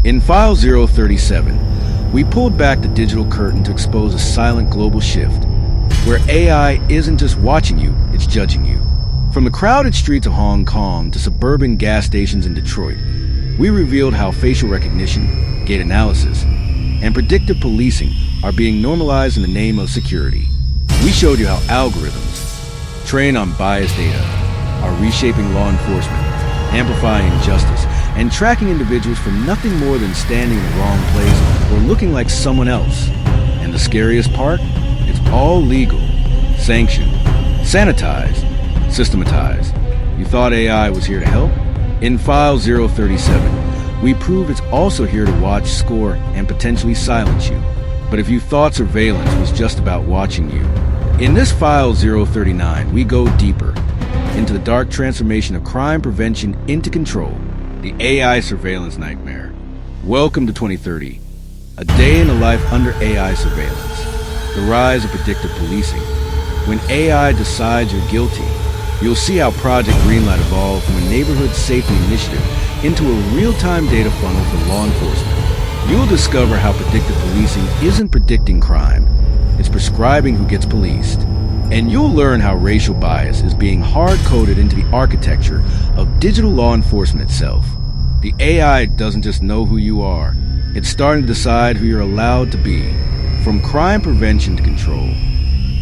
In File 037, we pulled back the digital curtain to expose a silent global shift, where AI isn't just watching you, it's judging you. From the crowded streets of Hong Kong to suburban gas stations in Detroit, we revealed how facial recognition, gait analysis, and predictive policing are being normalized in the name of security. We showed you how algorithms, trained on biased data, are reshaping law enforcement, amplifying injustice, and tracking individuals for nothing more than standing in the wrong place or looking like someone else. And the scariest part? It's all legal, sanctioned, sanitized, systematized. You thought AI was here to help? In File 037, we prove it's also here to watch, score, and potentially silence you. But if you thought surveillance was just about watching you, in this File 039, we go deeper into the dark transformation of crime prevention into control, the AI surveillance nightmare. Welcome to 2030, a day in the life under AI surveillance, the rise of predictive policing. When AI decides you're guilty, you'll see how Project Greenlight evolved from a neighborhood safety initiative into a real-time data funnel for law enforcement. You'll discover how predictive policing isn't predicting crime, it's prescribing who gets policed. And you'll learn how racial bias is being hard-coded into the architecture of digital law enforcement itself. The AI doesn't just know who you are, it's starting to decide who you're allowed to be, from crime prevention to control.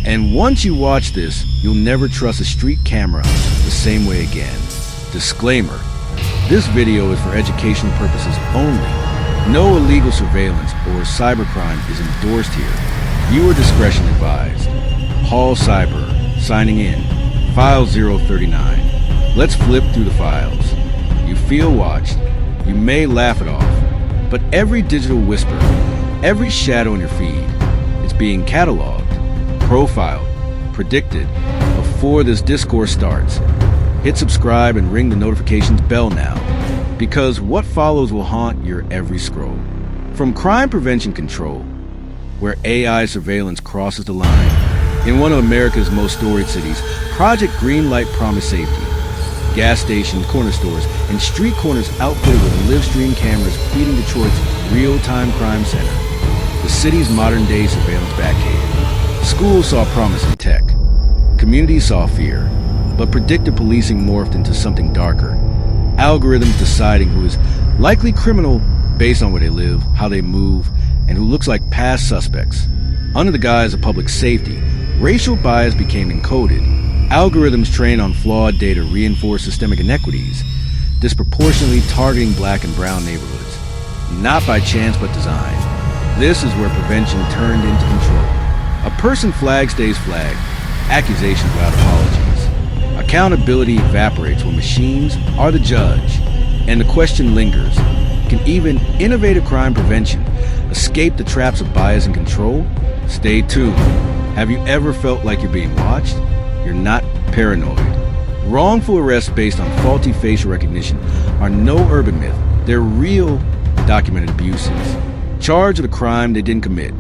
And once you watch this, you'll never trust a street camera the same way again. Disclaimer: this video is for educational purposes only. No illegal surveillance or cybercrime is endorsed here. Viewer discretion advised. Hall Cyber, signing in. File 039. Let's flip through the files. You feel watched. You may laugh it off. But every digital whisper, every shadow in your feed, it's being cataloged, profiled, predicted before this discourse starts. Hit subscribe and ring the notifications bell now, because what follows will haunt your every scroll. From crime prevention control, where AI surveillance crosses the line, in one of America's most storied cities, Project Greenlight promised safety. Gas stations, corner stores, and street corners outfitted with live-stream cameras feeding Detroit's real-time crime center, the city's modern-day surveillance Batcave. Schools saw promise in tech. Communities saw fear. But predictive policing morphed into something darker. Algorithms deciding who is likely criminal based on where they live, how they move, and who looks like past suspects. Under the guise of public safety, racial bias became encoded. Algorithms trained on flawed data reinforced systemic inequities, disproportionately targeting black and brown neighborhoods. Not by chance, but design. This is where prevention turned into control. A person flag stays flagged, accusations without apologies. Accountability evaporates when machines are the judge, and the question lingers: can even innovative crime prevention escape the traps of bias and control? Stay tuned. Have you ever felt like you're being watched? You're not paranoid. Wrongful arrests based on faulty facial recognition are no urban myth. They're real, documented abuses. Charged with a crime they didn't commit,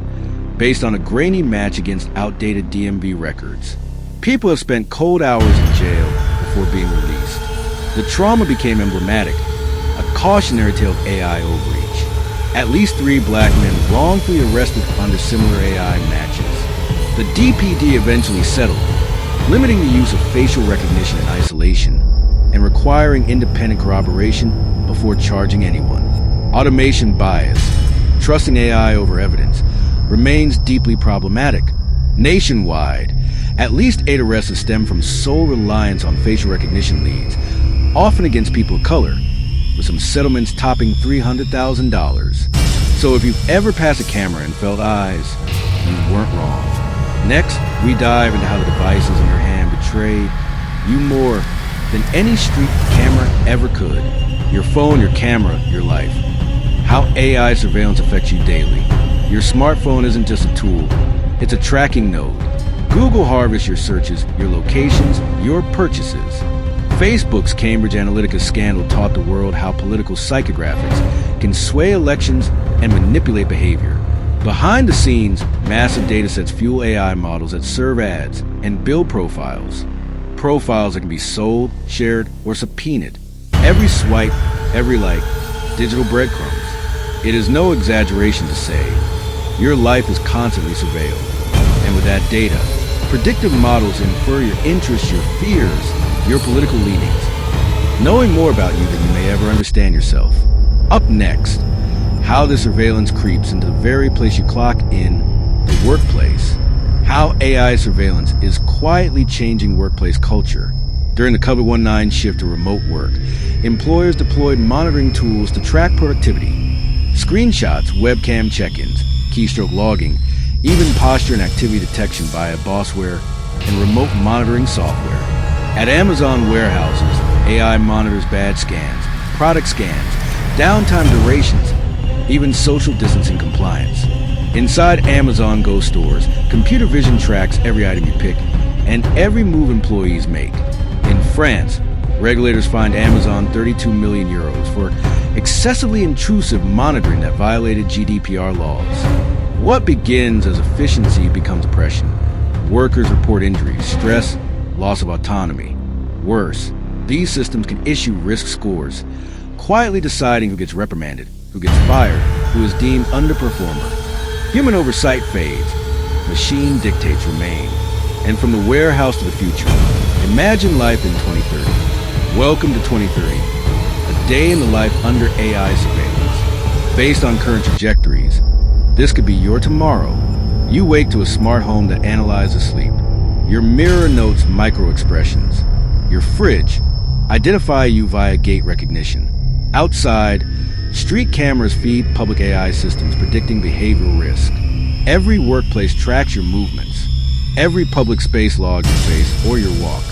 based on a grainy match against outdated DMV records. People have spent cold hours in jail before being released. The trauma became emblematic, a cautionary tale of AI overreach. At least 3 black men wrongfully arrested under similar AI matches. The DPD eventually settled, limiting the use of facial recognition in isolation and requiring independent corroboration before charging anyone. Automation bias, trusting AI over evidence, remains deeply problematic. Nationwide, at least 8 arrests have stemmed from sole reliance on facial recognition leads, often against people of color, with some settlements topping $300,000. So if you've ever passed a camera and felt eyes, you weren't wrong. Next, we dive into how the devices in your hand betray you more than any street camera ever could. Your phone, your camera, your life. How AI surveillance affects you daily. Your smartphone isn't just a tool, it's a tracking node. Google harvests your searches, your locations, your purchases. Facebook's Cambridge Analytica scandal taught the world how political psychographics can sway elections and manipulate behavior. Behind the scenes, massive datasets fuel AI models that serve ads and build profiles. Profiles that can be sold, shared, or subpoenaed. Every swipe, every like, digital breadcrumbs. It is no exaggeration to say your life is constantly surveilled. And with that data, predictive models infer your interests, your fears, your political leanings, knowing more about you than you may ever understand yourself. Up next, how this surveillance creeps into the very place you clock in, the workplace. How AI surveillance is quietly changing workplace culture. During the COVID-19 shift to remote work, employers deployed monitoring tools to track productivity. Screenshots, webcam check-ins, keystroke logging, even posture and activity detection via bossware and remote monitoring software. At Amazon warehouses, AI monitors badge scans, product scans, downtime durations, even social distancing compliance. Inside Amazon Go stores, computer vision tracks every item you pick and every move employees make. In France, regulators fined Amazon 32 million euros for excessively intrusive monitoring that violated GDPR laws. What begins as efficiency becomes oppression. Workers report injuries, stress, loss of autonomy. Worse, these systems can issue risk scores, quietly deciding who gets reprimanded, who gets fired, who is deemed underperformer. Human oversight fades, machine dictates remain. And from the warehouse to the future, imagine life in 2030. Welcome to 2030, a day in the life under AI surveillance. Based on current trajectories, this could be your tomorrow. You wake to a smart home that analyzes sleep. Your mirror notes micro-expressions. Your fridge identify you via gait recognition. Outside, street cameras feed public AI systems predicting behavioral risk. Every workplace tracks your movements. Every public space logs your face or your walk.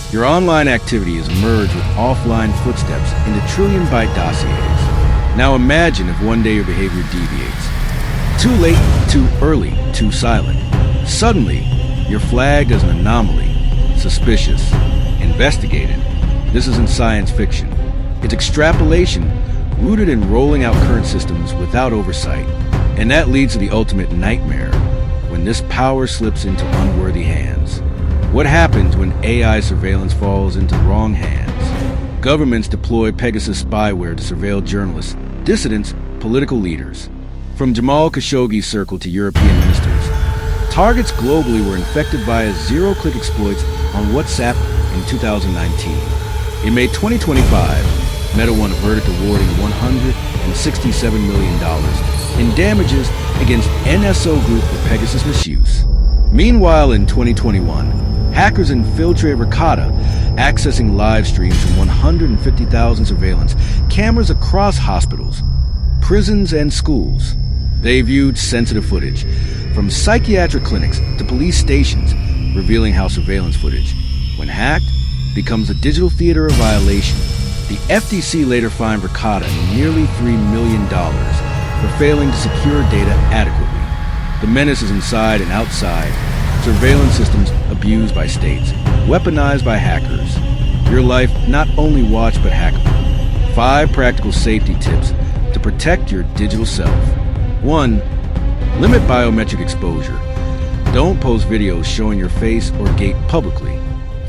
Your online activity is merged with offline footsteps into trillion-byte dossiers. Now imagine if one day your behavior deviates. Too late, too early, too silent. Suddenly, you're flagged as an anomaly, suspicious, investigated. This isn't science fiction. It's extrapolation rooted in rolling out current systems without oversight. And that leads to the ultimate nightmare, when this power slips into unworthy hands. What happens when AI surveillance falls into wrong hands? Governments deploy Pegasus spyware to surveil journalists, dissidents, political leaders. From Jamal Khashoggi's circle to European ministers, targets globally were infected via zero-click exploits on WhatsApp in 2019. In May 2025, Meta won a verdict awarding $167 million in damages against NSO Group for Pegasus misuse. Meanwhile, in 2021, hackers infiltrated Ricotta, accessing live streams from 150,000 surveillance cameras across hospitals, prisons, and schools. They viewed sensitive footage from psychiatric clinics to police stations, revealing how surveillance footage, when hacked, becomes a digital theater of violation. The FTC later fined Ricotta nearly $3 million for failing to secure data adequately. The menace is inside and outside, surveillance systems abused by states, weaponized by hackers. Your life not only watched but hackable. 5 practical safety tips to protect your digital self. 1. Limit biometric exposure. Don't post videos showing your face or gait publicly.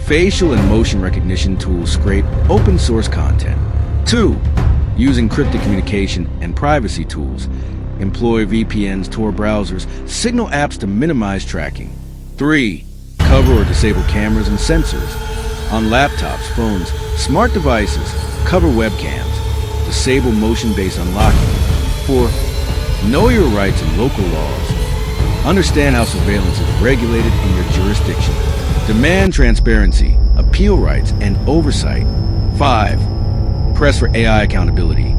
Facial and motion recognition tools scrape open source content. 2. Use encrypted communication and privacy tools. Employ VPNs, Tor browsers, Signal apps to minimize tracking. 3. Cover or disable cameras and sensors. On laptops, phones, smart devices, cover webcams. Disable motion-based unlocking. 4. Know your rights and local laws. Understand how surveillance is regulated in your jurisdiction. Demand transparency, appeal rights, and oversight. 5. Press for AI accountability.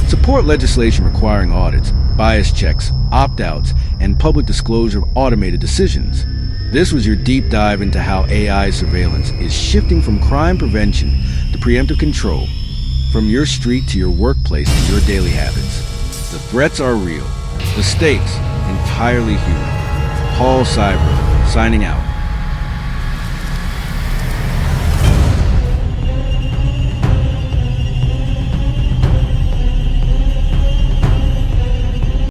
Support legislation requiring audits, bias checks, opt-outs, and public disclosure of automated decisions. This was your deep dive into how AI surveillance is shifting from crime prevention to preemptive control, from your street to your workplace to your daily habits. The threats are real, the stakes entirely human. Paul Cyber, signing out.